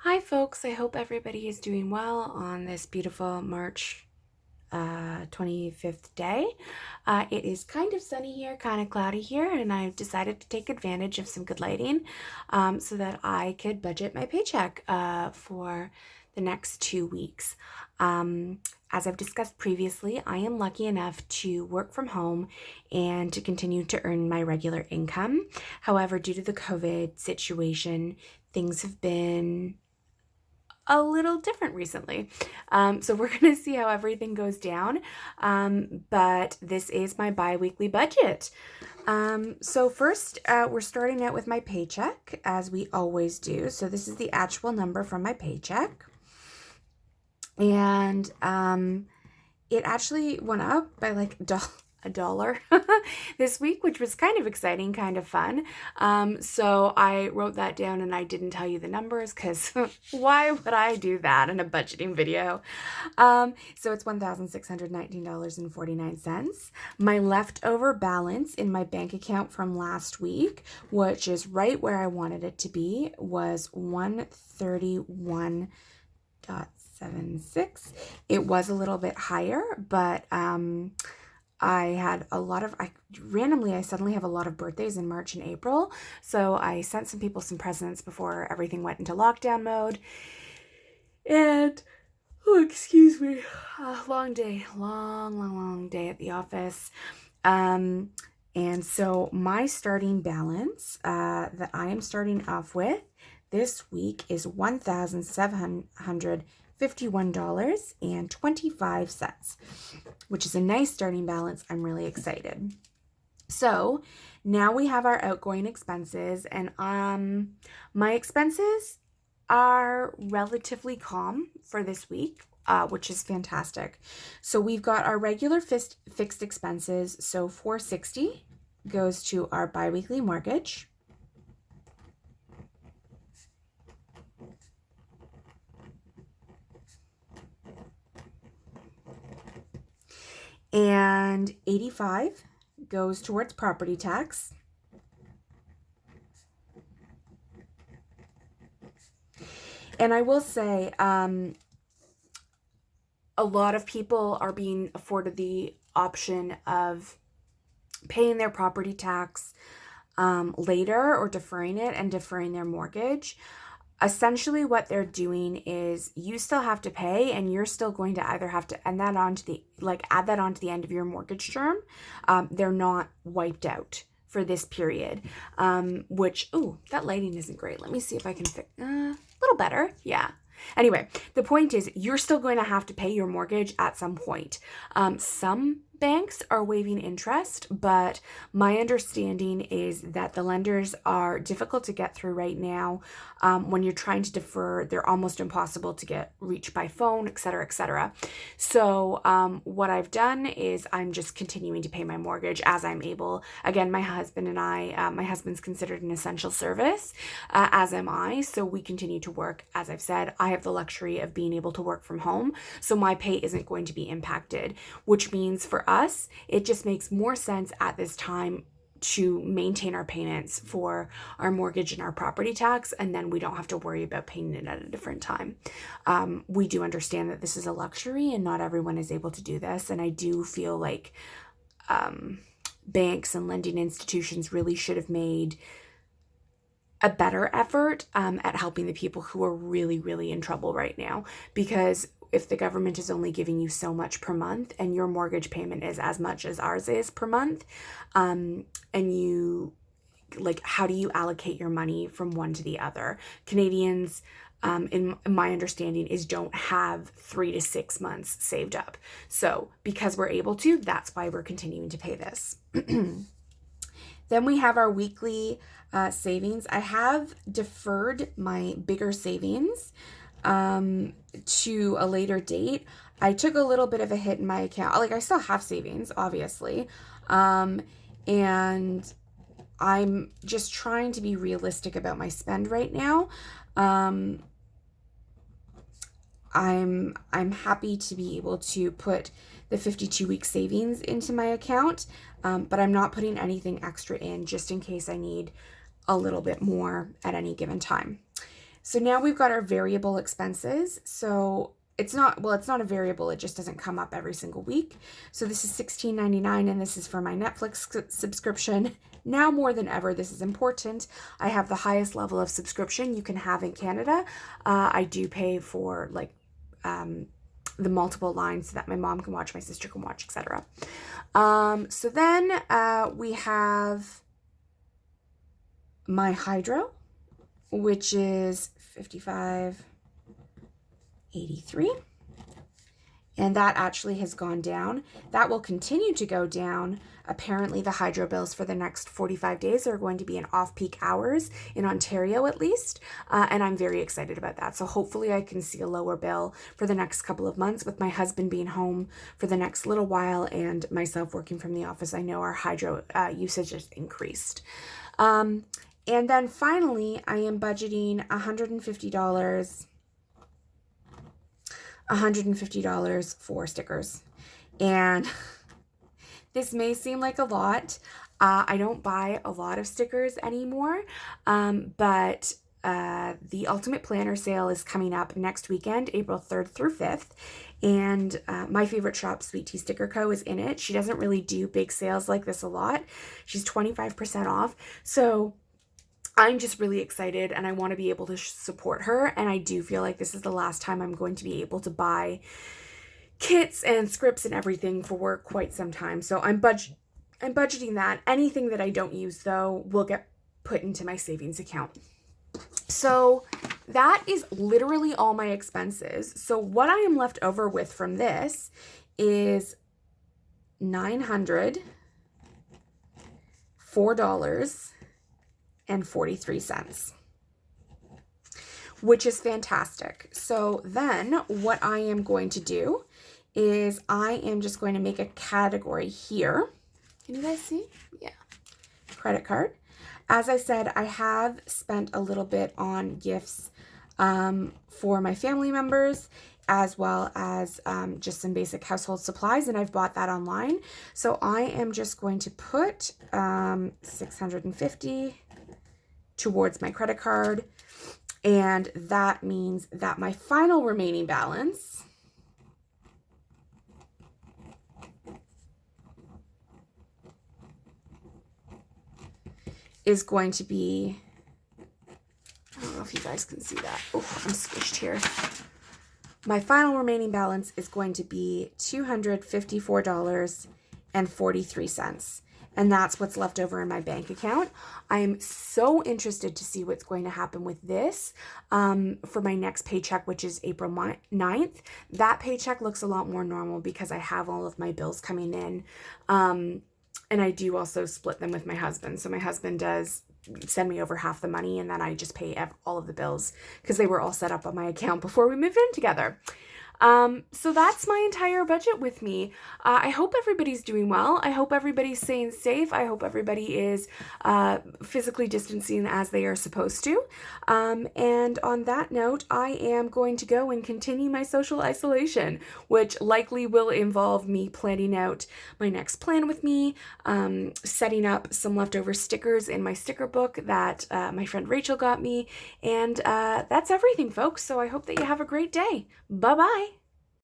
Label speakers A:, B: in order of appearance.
A: Hi, folks. I hope everybody is doing well on this beautiful March 25th day. It is kind of sunny here, kind of cloudy here, and I've decided to take advantage of some good lighting so that I could budget my paycheck for the next 2 weeks. As I've discussed previously, I am lucky enough to work from home and to continue to earn my regular income. However, due to the COVID situation, things have been a little different recently. So we're going to see how everything goes down. But this is my bi-weekly budget. So first, we're starting out with my paycheck, as we always do. So this is the actual number from my paycheck. And it actually went up by like a dollar this week, which was kind of exciting, kind of fun. So I wrote that down and I didn't tell you the numbers because why would I do that in a budgeting video? So it's $1,619.49. My leftover balance in my bank account from last week, which is right where I wanted it to be, was $131.76. It was a little bit higher, but I suddenly have a lot of birthdays in March and April. So I sent some people some presents before everything went into lockdown mode. And, oh, excuse me, long day, long day at the office. And so my starting balance that I am starting off with this week is $1,751.25, which is a nice starting balance. I'm really excited. So now we have our outgoing expenses, and my expenses are relatively calm for this week, which is fantastic. So we've got our regular fixed expenses. So $460 goes to our biweekly mortgage. And $85 goes towards property tax. And I will say, a lot of people are being afforded the option of paying their property tax later, or deferring it and deferring their mortgage. Essentially what they're doing is you still have to pay, and you're still going to either have to add that on to the end of your mortgage term. They're not wiped out for this period, which, that lighting isn't great. Let me see if I can fix a little better. Yeah. Anyway, the point is you're still going to have to pay your mortgage at some point. Some banks are waiving interest, but my understanding is that the lenders are difficult to get through right now. When you're trying to defer, they're almost impossible to get reached by phone, et cetera, et cetera. So what I've done is I'm just continuing to pay my mortgage as I'm able. Again, my husband and I, my husband's considered an essential service, as am I. So we continue to work. As I've said, I have the luxury of being able to work from home. So my pay isn't going to be impacted, which means for us, it just makes more sense at this time to maintain our payments for our mortgage and our property tax, and then we don't have to worry about paying it at a different time. We do understand that this is a luxury and not everyone is able to do this, and I do feel like banks and lending institutions really should have made a better effort at helping the people who are really, really in trouble right now. Because if the government is only giving you so much per month and your mortgage payment is as much as ours is per month, and you, how do you allocate your money from one to the other? Canadians, in my understanding, don't have 3 to 6 months saved up. So because we're able to, that's why we're continuing to pay this. Then we have our weekly savings. I have deferred my bigger savings to a later date. I took a little bit of a hit in my account. I still have savings, obviously. And I'm just trying to be realistic about my spend right now. I'm happy to be able to put the 52-week savings into my account, but I'm not putting anything extra in just in case I need a little bit more at any given time. So now we've got our variable expenses. So it's not a variable, it just doesn't come up every single week. So this is $16.99, and this is for my Netflix subscription. Now more than ever, this is important. I have the highest level of subscription you can have in Canada. I do pay for the multiple lines so that my mom can watch, my sister can watch, etc. So then we have my hydro, which is $55.83. And that actually has gone down. That will continue to go down. Apparently the hydro bills for the next 45 days are going to be in off-peak hours, in Ontario at least. And I'm very excited about that. So hopefully I can see a lower bill for the next couple of months with my husband being home for the next little while and myself working from the office. I know our hydro usage has increased. And then finally, I am budgeting $150 for stickers. And this may seem like a lot. I don't buy a lot of stickers anymore, but the Ultimate Planner sale is coming up next weekend, April 3rd through 5th. And my favorite shop, Sweet Tea Sticker Co., is in it. She doesn't really do big sales like this a lot. She's 25% off. So I'm just really excited, and I want to be able to support her. And I do feel like this is the last time I'm going to be able to buy kits and scripts and everything for quite some time. So I'm budgeting that. Anything that I don't use, though, will get put into my savings account. So that is literally all my expenses. So what I am left over with from this is $904.43, which is fantastic. So then what I am going to do is I am just going to make a category here. Can you guys see? Yeah. Credit card. As I said, I have spent a little bit on gifts for my family members, as well as just some basic household supplies, and I've bought that online. So I am just going to put $650 towards my credit card, and that means that my final remaining balance is going to be, I don't know if you guys can see that. Oh, I'm squished here. My final remaining balance is going to be $254.43. And that's what's left over in my bank account. I'm so interested to see what's going to happen with this for my next paycheck, which is April 9th. That paycheck looks a lot more normal because I have all of my bills coming in. And I do also split them with my husband. So my husband does send me over half the money, and then I just pay all of the bills because they were all set up on my account before we moved in together. So that's my entire budget with me. I hope everybody's doing well. I hope everybody's staying safe. I hope everybody is physically distancing as they are supposed to. And on that note, I am going to go and continue my social isolation, which likely will involve me planning out my next plan with me, setting up some leftover stickers in my sticker book that my friend Rachel got me. And that's everything, folks. So I hope that you have a great day. Bye-bye.